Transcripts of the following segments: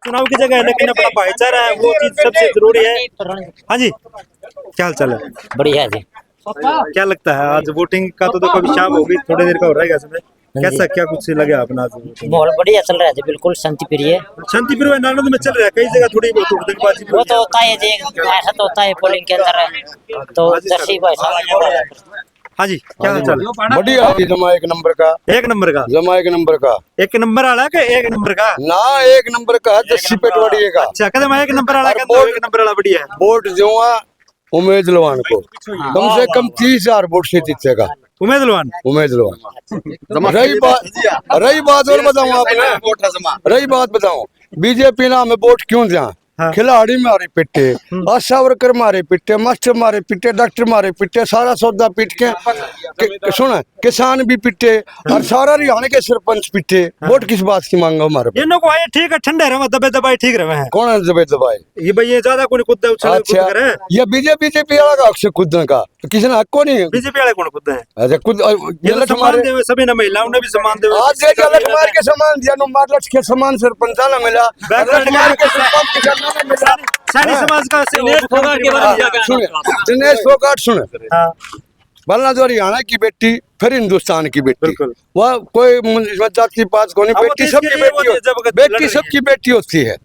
चुनाव की जगह है लेकिन अपना भाईचारा है वो चीज सबसे जरूरी है। हाँ जी, क्या हाल चाल है? बढ़िया जी। क्या लगता है आज वोटिंग का तो देखो अभी शाम होगी, थोड़ी देर का हो रहा है समय, कैसा क्या कुछ लगे अपना आज वोटिंग? माहौल बढ़िया चल रहा है जी, बिल्कुल शांति प्रिय। शांति प्रिय नालंद में चल रहा है, कई जगह थोड़ी बहुत हुड़दंगबाजी वो तो होता है जी, ऐसा तो होता है पोलिंग के अंदर तो जर्सी भाई साहब। हाँ जी, क्या हाल चाल है? बढ़िया है जमा एक नंबर का। एक नंबर का? जमा एक नंबर का। एक नंबर वाला का एक नंबर का ना एक नंबर का है जस्सी पेटवाड़ी का। अच्छा कदम एक नंबर वाला का, एक नंबर वाला बढ़िया है। वोट जो उमेद लवान को कम से कम 30,000 वोट से जीतेगा उमेद लवान। उमेद लवान। रही बात और बताऊं आपने, रही बात बताऊं बीजेपी ना हमें वोट क्यों दिया? हाँ। खिलाड़ी मारे पिट्टे, आशा वर्कर मारे पिट्टे, मास्टर मारे पिट्टे, डॉक्टर मारे पिट्टे, सारा सौदा पिट के सुन किसान भी पिट्टे और सारा हरियाणा के सरपंच पिट्टे। वोट किस बात की मांगा हमारे? ये लोग आए ठीक है, ठंडे रहे दबे दबाई ठीक रहे हैं। कौन है दबे दबाई? ये भाई ये ज्यादा कोई कूदे उछल कूद करे। ये बीजेपी वाला का अक्षय कूदने का तो किसी ने हक को नहीं है। बीजेपी वाले कौन कूदे हैं? अच्छा खुद ये सम्मान दे सभी ना, महिलाओं ने भी सम्मान दे। आज के अलग मार के सम्मान दिया, नो मार के सम्मान सरपंच ना मिला, अलग मार के सरपंच किसान ना मिला। सारी समाज का दिनेश फोगाट सुन बल्ला जो हरियाणा की बेटी फिर हिंदुस्तान की बेटी, वह कोई जाति पात को नहीं, बेटी सबकी बेटी, बेटी सबकी बेटी होती है।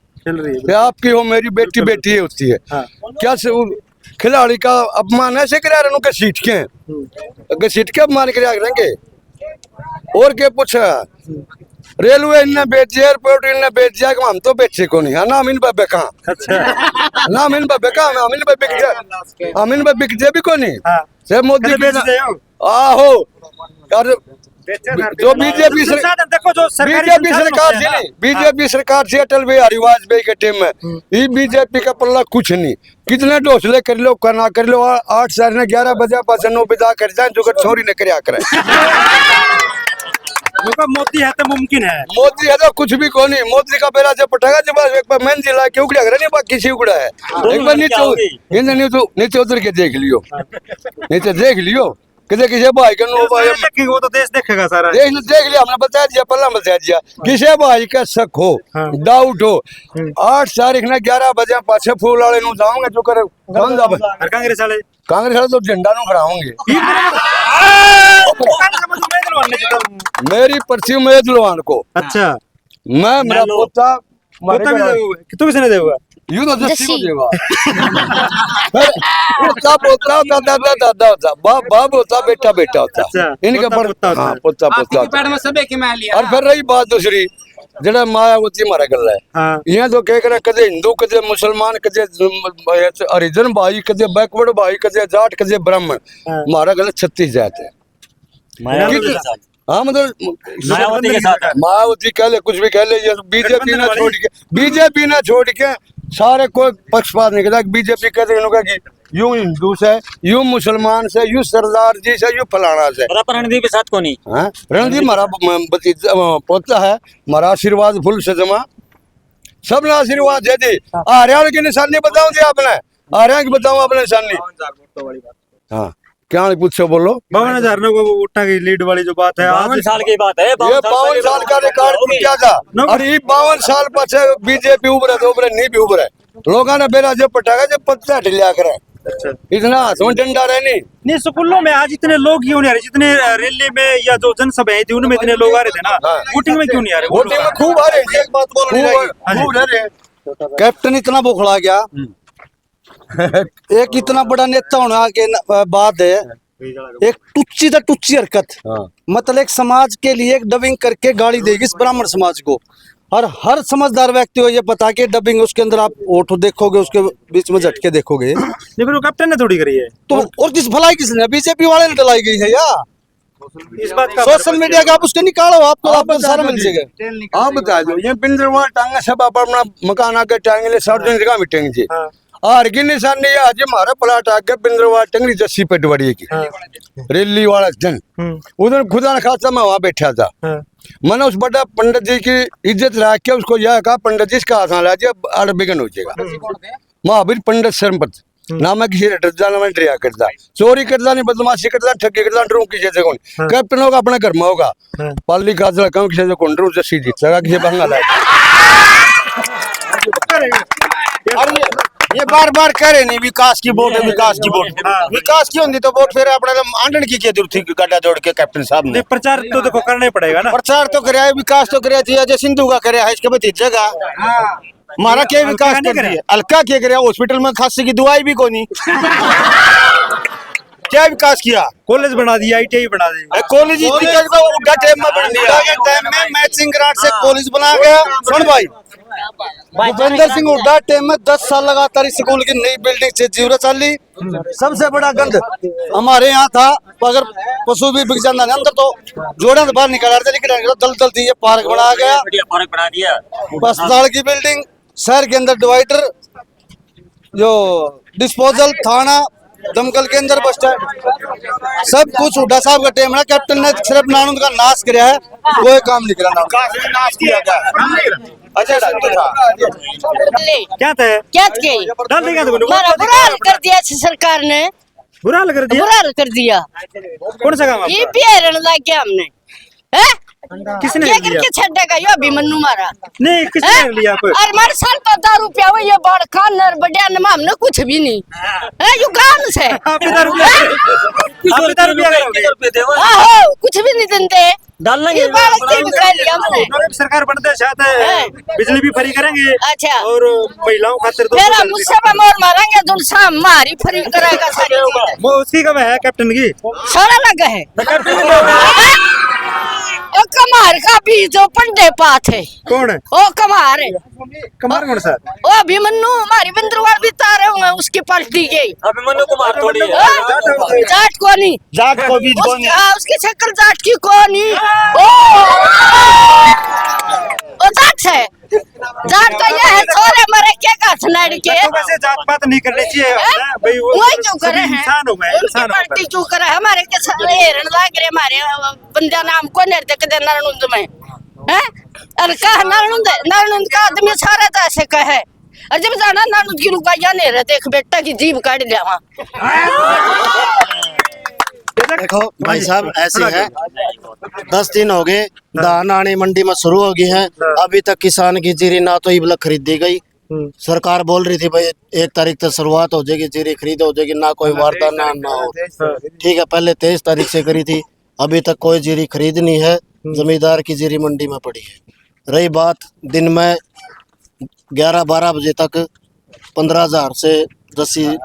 आपकी हो मेरी बेटी बेटी होती है। क्या खिलाड़ी का अपमान ऐसे करा रहे के सीट के सीट के अपमान करा करेंगे और क्या पूछा? रेलवे इन्हें बेच दिया, एयरपोर्ट इन्हें बेच दिया कि हम तो बेचे को नहीं है ना। अमीन बाबे कहाँ? ना अमीन बाबे कहाँ? अमीन बाबे बिक जाए, अमीन बाबे बिक जाए भी को नहीं से मोदी आहो और जो बीजेपी सरकार थी अटल बिहारी वाजपेयी के टाइम में, ये बीजेपी का पल्ला कुछ नहीं। कितने डोसले कर लो करना कर लो, 8 साल ने 11 बजे पास 9 विदा कर जाए जो छोरी ने कर मोदी है तो मुमकिन है, मोदी है तो कुछ भी को नहीं। मोदी का बेरा जब पटाखा जब एक बार मेहंदी जिला के उगड़ा करे नहीं, बाकी किसी उगड़ा है। एक बार नीचे उतर के देख लियो, नीचे देख लियो किसी किसी भाई का नो भाई वो तो देश देखेगा सारा। देख लिया हमने बता दिया, पहला बता दिया। किसी भाई का शक हो, डाउट हो, 8 तारीख ने 11 बजे पाछे फूल वाले नु जाऊंगा जो कर कांग्रेस वाले तो झंडा नु खड़ाऊंगे। मेरी पर्ची उमेद लवान को। अच्छा मैं मेरा पोता कितने किसने देगा? यूं तो जस्सी को देगा। पोता पोता दादा दादा होता, बाप होता, बेटा बेटा होता, इनके पर पोता पोता और फिर रही बात दूसरी जरा मायावती मारा गल है यहाँ तो कह कर कदे हिंदू कदे मुसलमान कदे हरिजन भाई कदे बैकवर्ड भाई कदे जाट कदे ब्राह्मण, मारा गल 36 जात है। हाँ मतलब मायावती कह ले कुछ भी कह ले, ये बीजेपी ना छोड़ के सारे कोई पक्षपात नहीं करता। बीजेपी कहते हैं यूं हिंदू से, यूं मुसलमान से, यूं सरदार जी से, यूं फलाना से। रणदीप के साथ को नहीं। हाँ रणदीप हमारा पोता है, हमारा आशीर्वाद फुल से जमा, सब ने आशीर्वाद दे दी। हरियाणा की निशानी बताऊं जी आपने, हरियाणा की बताऊं आपने निशानी? हाँ क्या पूछो बोलो। 52,000 वोटा की लीड वाली जो बात है, 52 साल की बात है। ये 52 साल का रिकॉर्ड क्या था? और ये 52 साल पीछे बीजेपी उभरे तो उभरे नहीं भी उभरे, लोगों ने बेरा जब पटाखा जब पत्ता ढिलिया करे इतना हाथों डंडा रहे नहीं। स्कूलों में आज इतने लोग क्यों नहीं आ रहे? जितने रैली में या जो जनसभाएं थी उनमें इतने लोग आ रहे थे ना, वोटिंग में क्यों नहीं आ रहे? वोटिंग में खूब आ रहे। कैप्टन इतना बौखला गया, एक इतना बड़ा नेता होना के बात है, एक टुच्ची हरकत, मतलब एक समाज के लिए एक डबिंग करके गाड़ी देगी इस ब्राह्मण समाज को। और हर समझदार व्यक्ति को ये पता कि डबिंग उसके अंदर आप वोट देखोगे उसके बीच में झटके देखोगे। लेकिन वो कैप्टन ने थोड़ी करी है तो, और किस भलाई किसने? बीजेपी वाले ने डलाई गई है या इस बात का सोशल मीडिया का आप उसको निकालो, आपको सारा मिल जाएगा। आप बता दो ये पिंजरवाल टांगा सब अपना मकान आगे टांगे सार्वजनिक जगह में टेंगे और की निशानी है। आज हमारा प्लाट आगे पिंजरवाल टंगरी जस्सी पेटवाड़ी की रेली वाला जन उधर खुदा न खासा मैं वहां बैठा था। मैंने उस बड़ा पंडित जी की इज्जत रख के उसको यह कहा पंडित जी इसका हाथ ला दिया आड़ बिगन हो जाएगा। महावीर पंडित शर्मपत ना मैं किसी डरदा ना मैं डरिया करता, चोरी करता नहीं, बदमाशी करता, ठगी करता, डरू किसी से कौन। कैप्टन होगा अपने घर में होगा, पाली खास कहूँ किसी से कौन डरू जस्सी जीत सका किसी बंगा लाए। बार बार कह रहे नहीं विकास की वोट है, विकास की वोट। विकास की होती तो वोट फिर अपने आंडन की जरूरत थी गड्ढा जोड़ के कैप्टन साहब ने। प्रचार तो देखो करना ही पड़ेगा ना। प्रचार तो कराया, विकास तो कराया थी, अजय सिंधु का कराया है, इसके भतीजे का। हमारा क्या विकास कर दिया? हल्का क्या कराया? हॉस्पिटल में खांसी की दवाई भी कोनी। क्या विकास किया? कॉलेज बना दिया, ITI बना दी। कॉलेज टाइम में बन दिया, टाइम में मैचिंग ग्रांट से कॉलेज बना गया। सुन भाई, भूपेंद्र सिंह हुड्डा टाइम में 10 साल लगातार इस स्कूल की नई बिल्डिंग से जीवरा चाली। सबसे बड़ा गंद हमारे यहाँ था, अगर पशु भी बिक जाता है अंदर तो जोड़ा से बाहर निकल रहे थे, दल थी। ये पार्क बना गया, पार्क बना दिया, अस्पताल की बिल्डिंग, शहर के अंदर डिवाइडर, जो डिस्पोजल, थाना, दमकल के अंदर बस स्टैंड, सब कुछ हुड्डा साहब का टाइम है। कैप्टन ने सिर्फ नानुद का नाश किया है, कोई काम नहीं करा। नाश किया अच्छा क्या था? क्या बुरा हाल कर दिया सरकार ने, बुरा हाल कर दिया। बुरा हाल कर दिया। कौन सा काम? ये पेरण लग गया हमने, हैं? किसने क्या लिया? करके छड्डेगा यो अभिमन्यु मारा? नहीं, किसने लिया? कोई और हमारे साल तो 10 रुपया वो ये बड़ खान नर बढ़िया न हमने कुछ भी नहीं है, यू गान से आप 10 रुपया आहो कुछ भी नहीं देते। डालना इस बार अच्छी भी कर लिया हमने। सरकार बनते शायद बिजली भी फ्री करेंगे। अच्छा। और महिलाओं खातिर तो फिर हम मुझसे मोर मारेंगे, जो शाम मारी फ्री करेगा सारी चीजें। वो उसकी कब है कैप्टन की? सारा लगा है। ओ कमार का भी जो पंडे पात है। कौन है? ओ कमार है। कमार कौन सा? ओ अभिमन्यु हमारी बंदरवाड़ भी तारे हुए उसकी पार्टी के। अभिमन्यु कुमार थोड़ी है। जाट को नहीं, जाट को भी कौन है? उसकी शक्ल जाट की को नहीं। ओ जाट है, जाट तो ये है छोरे मरे के का सनाड़ी के। वैसे जात पात नहीं करनी चाहिए भाई, वो क्यों करे हैं? इंसान हो गए, इंसान हो पार्टी क्यों करे? हमारे के हेरण लाग रहे, हमारे बंदे नाम को निर्दे के नारायण में हैं? और कहा नारायण का आदमी सारा तो ऐसे कहे, और जब जाना नारायण की रुपया नहीं रहे, देख बेटा की जीभ काट लिया वहाँ। देखो भाई साहब ऐसे है, 10 दिन हो गए, धान आने मंडी में शुरू हो गई है, अभी तक किसान की जीरी ना तो इबलक खरीदी गई। सरकार बोल रही थी भाई 1 तारीख तक शुरुआत हो जाएगी, जीरी खरीद हो जाएगी, ना कोई वार्ता ना हो। ठीक है, पहले 23 तारीख से करी थी, अभी तक कोई जीरी खरीदनी है, जमींदार की जीरी मंडी में पड़ी है। रही बात दिन में 11-12 बजे तक 15,000 से जस्सी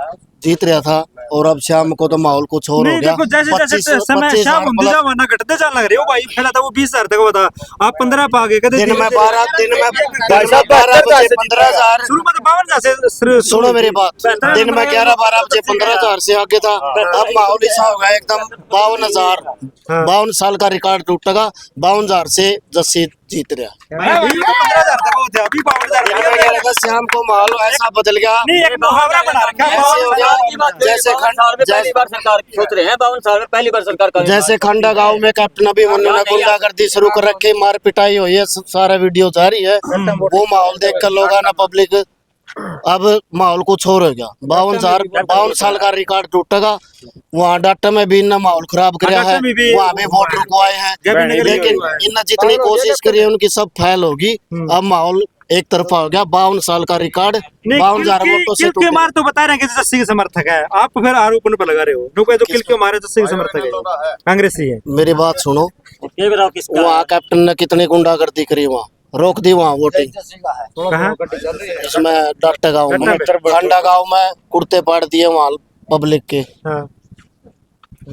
जीत रहा था, और अब शाम को तो माहौल कुछ और हो गया। देखो जैसे समय शाम होती जा वरना घटते जा लग रहे हो भाई। पहला था वो 20,000 तक बता, आप 15 पा गए। दिन में 12 बजे 15,000 शुरू में तो 52,000 से। सुनो मेरी बात, दिन में 11-12 बजे 15,000 से आगे था, अब माहौल ऐसा होगा एकदम 52,000, 52 साल का रिकॉर्ड टूटेगा। 52,000 से जस्सी जीत रहा। 15,000 तक होते, अभी 52,000। शाम को माहौल ऐसा बदल गया, नहीं एक मुहावरा बना रखा है, ऐसे हो गया जैसे पहली बार सरकार सोच रहे हैं, 52 साल में पहली बार सरकार का। जैसे खंडा गांव में कैप्टन अभिमन्यु ने गुंडागर्दी शुरू कर रखी, मार पिटाई हुई है, सारा वीडियो जारी है। वो माहौल देखकर लोग ना पब्लिक, अब माहौल कुछ और हो गया। 52 साल का रिकॉर्ड टूटेगा। वहाँ डाटा में भी इन्ना माहौल खराब कराया है, वहाँ भी वोट रुकवाए हैं, लेकिन इन्ना जितनी कोशिश करी है उनकी सब फेल होगी। अब माहौल एक तरफा हो गया। 52 साल का रिकॉर्ड 52,000 वोटों से किल के मार तो बता रहे हैं कि जस्सी के समर्थक है, आप फिर आरोप उन पर लगा रहे हो। लोग जो किल के मारे जस्सी के समर्थक है, कांग्रेसी है। मेरी बात सुनो, वहाँ कैप्टन ने कितनी गुंडागर्दी करी, वहाँ रोक दी, वहाँ वोटिंग इसमें डाटा गाँव में, खंडा गाँव में कुर्ते पाड़ दिए वहाँ पब्लिक के।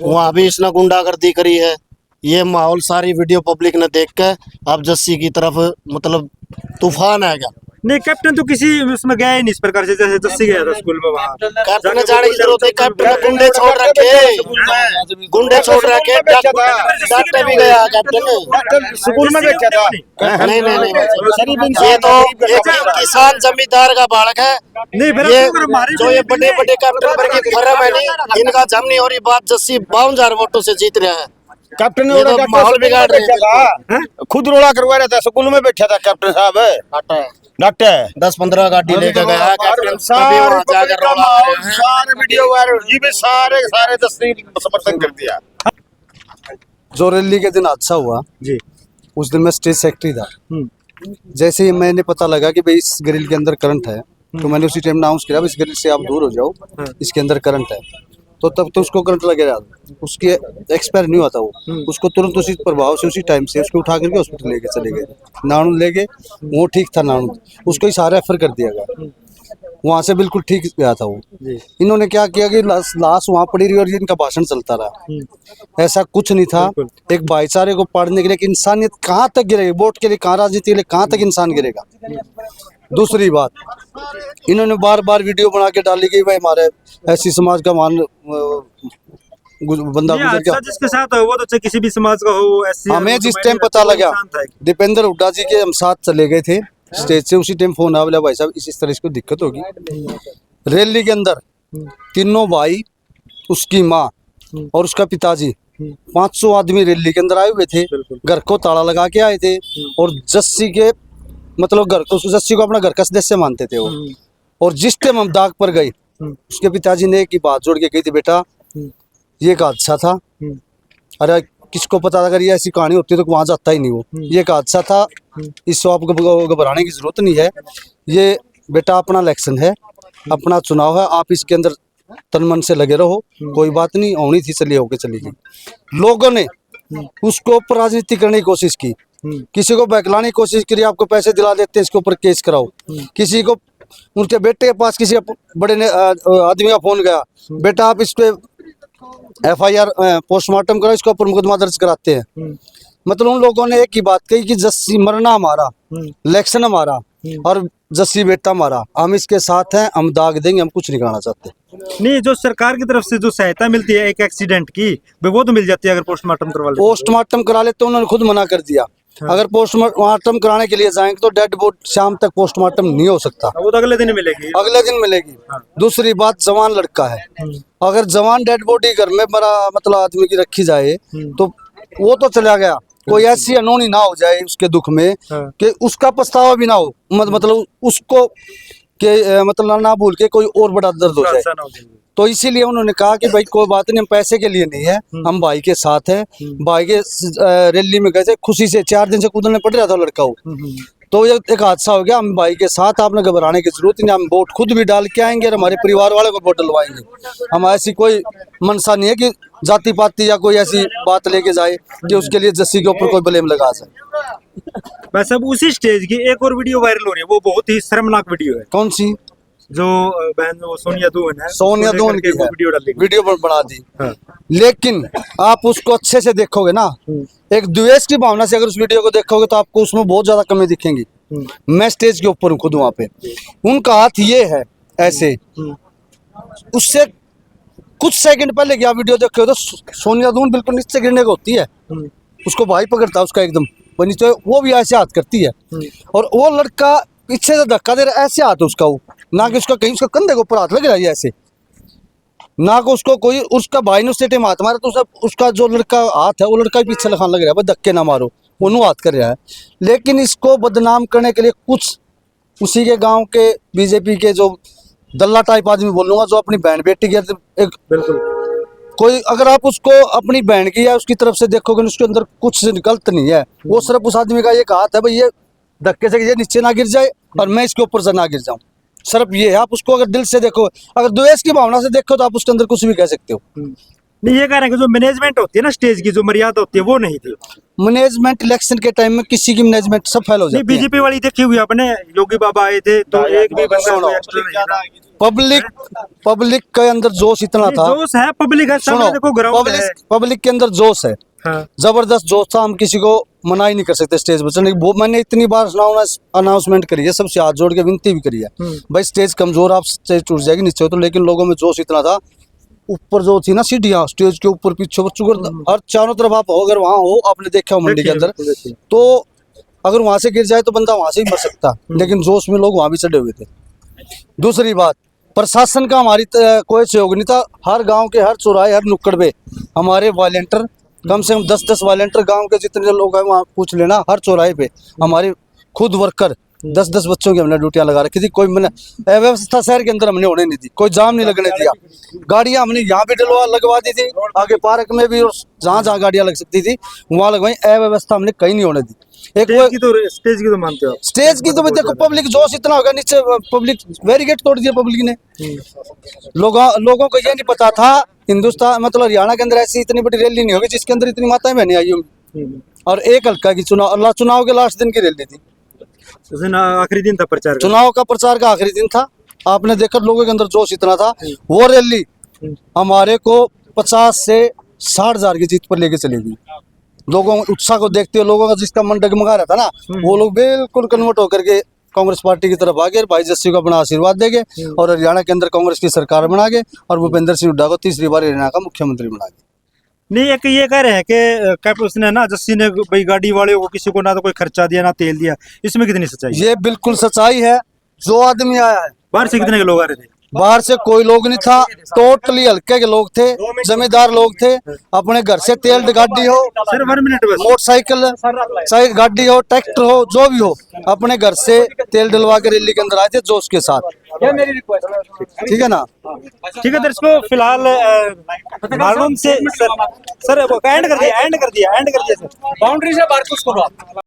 वहाँ भी इसने गुंडागर्दी करी है। ये माहौल सारी वीडियो पब्लिक ने देख के अब जस्सी की तरफ मतलब तूफान आ गया। नहीं कैप्टन तो किसी उसमें गया ही नहीं इस प्रकार से, जैसे जस्सी गया था स्कूल में। वहाँ कैप्टन ने जाने की जरूरत है, कैप्टन ने गुंडे छोड़ रखे, गुंडे छोड़ रखे, डॉक्टर भी गया कैप्टन स्कूल में बैठा था। नहीं, ये तो एक किसान जमींदार का बालक है। ये जो ये बड़े बड़े कैप्टन पर की फर्म है नहीं, इनका जम नहीं हो रही बात। जस्सी 52,000 वोटों से जीत रहा है। कैप्टन ने तो माहौल बिगाड़ रहे था, खुद रोड़ा करवा रहा था, स्कूल में बैठा था कैप्टन साहब। डॉक्टर 10-15 गाड़ी लेकर गया कैप्टन, सारे वीडियो वायरल, ये भी सारे जस्सी समर्थन कर दिया। जो रैली के दिन हादसा हुआ जी, उस दिन मैं स्टेज सेक्रेटरी था। जैसे ही मैंने पता लगा कि भाई इस ग्रिल के अंदर करंट है, तो मैंने उसी टाइम अनाउंस किया इस ग्रिल से आप दूर हो जाओ, इसके अंदर करंट है। तो तब तो उसको करंट लगेगा, उसके एक्सपायर नहीं होता वो, उसको तुरंत उसी प्रभाव से उसी टाइम से उसको उठा करके हॉस्पिटल लेके चले गए। नानू ले गए, वो ठीक था नानू, उसको ही सारा रेफर कर दिया गया, वहाँ से बिल्कुल ठीक गया था वो। इन्होंने क्या किया कि लाश वहाँ पड़ी रही और ये इनका भाषण चलता रहा। ऐसा कुछ नहीं था। एक भाईचारे को पाड़ने के लिए कि इंसानियत कहाँ तक गिरेगी, वोट के लिए कहाँ, राजनीति के लिए कहाँ तक इंसान गिरेगा। दूसरी बात, इन्होंने बार बार वीडियो बना के डाली गई भाई हमारे ऐसी समाज का मान बंदा गुजर गया, जिसके साथ हो वो तो चाहे किसी भी समाज का हो, ऐसी हमें जिस टाइम पता लगा दीपेंद्र हुड्डा जी के हम साथ चले गए थे स्टेज से, उसी टाइम फोन आ बोला भाई साहब इस तरह इसको दिक्कत होगी। रैली के अंदर तीनों भाई, उसकी माँ और उसका पिताजी, 500 आदमी रैली के अंदर आए हुए थे, घर को ताला लगा के आए थे और जस्सी के मतलब घर को, जस्सी को अपना घर का सदस्य मानते थे वो। और जिस टाइम हम दाग पर गए, उसके पिताजी ने एक ही बात जोड़ के कही थी, बेटा ये एक हादसा था, अरे किसको पता अगर ये ऐसी कहानी होती तो वहां जाता ही नहीं वो, ये एक हादसा था, इसको आपको घबराने की जरूरत नहीं है, ये बेटा अपना इलेक्शन है, अपना चुनाव है, आप इसके अंदर तन मन से लगे रहो, कोई बात नहीं, होनी थी चलिए होके चली गई। लोगों ने उसको ऊपर राजनीति करने की कोशिश की, किसी को बहलाने की कोशिश करी, आपको पैसे दिला देते हैं इसके ऊपर केस कराओ, किसी को उनके बेटे के पास किसी बड़े आदमी का फोन गया, बेटा आप इस पे FIR पोस्टमार्टम करो, इसके ऊपर मुकदमा दर्ज कराते हैं। मतलब उन लोगों ने एक ही बात कही कि जस्सी मरना हमारा, इलेक्शन हमारा और जस्सी बेटा हमारा, हम इसके साथ हैं, हम दाग देंगे, हम कुछ नहीं कराना चाहते। नहीं, जो सरकार की तरफ से जो सहायता मिलती है एक एक्सीडेंट की, वो तो मिल जाती है अगर पोस्टमार्टम करवा ले। पोस्टमार्टम करा ले तो उन्होंने खुद मना कर दिया। अगर पोस्टमार्टम कराने के लिए जाएंगे तो डेड बॉडी शाम तक पोस्टमार्टम नहीं हो सकता, वो तो अगले दिन मिलेगी, अगले दिन मिलेगी। दूसरी बात, जवान लड़का है, अगर जवान डेड बॉडी घर में मरा मतलब आदमी की रखी जाए तो वो तो चला गया, कोई ऐसी अनहोनी ना हो जाए उसके दुख में कि उसका पछतावा भी ना हो, मतलब उसको के मतलब ना भूल के कोई और बड़ा दर्द हो जाए। तो इसीलिए उन्होंने कहा कि भाई कोई बात नहीं, हम पैसे के लिए नहीं है, हम भाई के साथ हैं। भाई के रैली में गए थे, खुशी से 4 दिन से कूदने पड़ रहा था लड़का वो, तो ये एक हादसा हो गया, हम भाई के साथ, आपने घबराने की जरूरत नहीं, हम वोट खुद भी डाल के आएंगे और हमारे परिवार वाले को वोट डलवाएंगे। हम ऐसी कोई मनसा नहीं है कि जाति पाति या कोई ऐसी बात लेके जाए कि उसके लिए जस्सी के ऊपर कोई ब्लेम लगा जाए। बस अब उसी स्टेज की एक और वीडियो वायरल हो रही है, वो बहुत ही शर्मनाक वीडियो है। कौन सी? जो बहन सोनिया दून है, सोनिया दून की वीडियो बना दी। हाँ। लेकिन आप उसको अच्छे से देखोगे ना, एक द्वेष की भावना से अगर उस वीडियो को देखोगे तो आपको उसमें बहुत ज्यादा कमी दिखेंगी। मैं स्टेज के ऊपर हूँ खुद वहां पे, उनका हाथ ये है ऐसे, उससे कुछ सेकंड पहले क्या वीडियो देखो तो सोनिया दून बिल्कुल नीचे गिरने को होती है, उसको भाई पकड़ता है उसका एकदम नीचे, वो भी ऐसे हाथ करती है और वो लड़का पीछे से धक्का दे रहा, ऐसे हाथ उसका, वो ना कि उसका कहीं उसका कंधे के ऊपर हाथ लग रहा है ऐसे, ना को उसको कोई, उसका भाई ने उससे टाइम हाथ मारा तो उसका जो लड़का हाथ है वो लड़का ही पीछे लखान लग रहा है, भाई धक्के ना मारो, वो हाथ कर रहा है। लेकिन इसको बदनाम करने के लिए कुछ उसी के गांव के बीजेपी के जो दल्ला टाइप आदमी बोलूंगा, जो अपनी बहन बेटी की एक बिल्कुल कोई, अगर आप उसको अपनी बहन की या उसकी तरफ से देखोगे उसके अंदर कुछ गलत नहीं है, वो सिर्फ उस आदमी का एक हाथ है भाई ये धक्के से ये नीचे ना गिर जाए और मैं इसके ऊपर से ना गिर जाऊं, सिर्फ ये है। आप उसको अगर दिल से देखो, अगर द्वेष की भावना से देखो तो आप उसके अंदर कुछ भी कह सकते हो। नहीं, ये कह रहे हैं कि जो मैनेजमेंट होती है ना स्टेज की, जो मर्यादा होती है वो नहीं थी। मैनेजमेंट इलेक्शन के टाइम में किसी की मैनेजमेंट सब फेल हो जाती है। बीजेपी वाली देखी हुई आपने, योगी बाबा आए थे तो एक भी पब्लिक के अंदर जोश इतना था, जोश है, पब्लिक है, सुनो, देखो ग्राउंड है, पब्लिक के अंदर जोश है। हाँ। जबरदस्त जोश था, हम किसी को मना ही नहीं कर सकते स्टेज पर चढ़ने। मैंने इतनी बार अनाउंसमेंट करी है, सबसे हाथ जोड़ के विनती भी करी है भाई स्टेज कमजोर, आप स्टेज टूट जाएगी नीचे तो, लेकिन लोगों में जोश इतना था। ऊपर जो थी ना सीढ़ियाँ, स्टेज के ऊपर पीछे हर चारों तरफ आप हो, अगर वहाँ हो, आपने देखा हो मंडी के अंदर, तो अगर वहां से गिर जाए तो बंदा वहां से ही मर सकता, लेकिन जोश में लोग वहां भी चढ़े हुए थे। दूसरी बात, प्रशासन का हमारी कोई सहयोग नहीं था। हर गांव के हर चौराहे, हर नुक्कड़ पे हमारे वॉलेंटियर, कम से कम 10-10 वॉलेंटियर, गांव के जितने लोग हैं वहाँ पूछ लेना, हर चौराहे पे हमारे खुद वर्कर 10-10 बच्चों की हमने ड्यूटियां लगा रखी थी। कोई मैंने अव्यवस्था शहर के अंदर हमने होने नहीं दी, कोई जाम नहीं लगने दिया। गाड़ियां हमने यहाँ भी लगवा दी थी, आगे पार्क में भी, और जहाँ जहाँ गाड़ियां लग सकती थी वहाँ लगवाई, अव्यवस्था हमने कहीं नहीं होने दी। एक वो स्टेज की तो मानते हो आप? स्टेज की तो देखो पब्लिक जोश इतना होगा, नीचे पब्लिक बैरिकेड तोड़ दिया पब्लिक ने। लोगों को ये नहीं पता था हिंदुस्तान मतलब हरियाणा के अंदर ऐसी इतनी बड़ी रैली नहीं होगी जिसके अंदर इतनी माताएं बहनें आई होंगी। और एक हल्का की चुनाव के लास्ट दिन की रैली थी, उस दिन आखिरी दिन था प्रचार का। चुनाव का प्रचार का आखिरी दिन था। आपने देखा लोगों के अंदर जोश इतना था, वो रैली हमारे को 50 से 60 हजार की जीत पर लेके चलेगी। लोगों उत्साह को देखते हुए लोगों का जिसका मन डगमगा रहा था ना, वो लोग बिल्कुल कन्वर्ट होकर के कांग्रेस पार्टी की तरफ आगे भाई जस्सी को अपना आशीर्वाद देंगे और हरियाणा के अंदर कांग्रेस की सरकार बनागे और भूपेंद्र सिंह हुड्डा को तीसरी बार हरियाणा का मुख्यमंत्री बनागे। नहीं, एक ये कह रहे हैं कि क्या उसने ना जस्सी ने भाई गाड़ी वाले को किसी को ना तो कोई खर्चा दिया ना तेल दिया, इसमें कितनी सच्चाई है? ये बिल्कुल सच्चाई है। जो आदमी आया है बाहर से कितने के लोग आ रहे थे? बाहर से कोई लोग नहीं था, टोटली हल्के के लोग थे, जमींदार लोग थे। अपने घर से तेल गाड़ी हो, सिर्फ 1 मिनट बस। मोटरसाइकिल चाहे गाड़ी हो, ट्रैक्टर हो, जो भी हो, अपने घर से तेल डलवा के रैली के अंदर आए थे जोश के साथ। ठीक है ना? ठीक है दर्शकों, फिलहाल मालूम से सर एंड कर दिया सर, बाउंड्री से बाहर कुछ करो आप।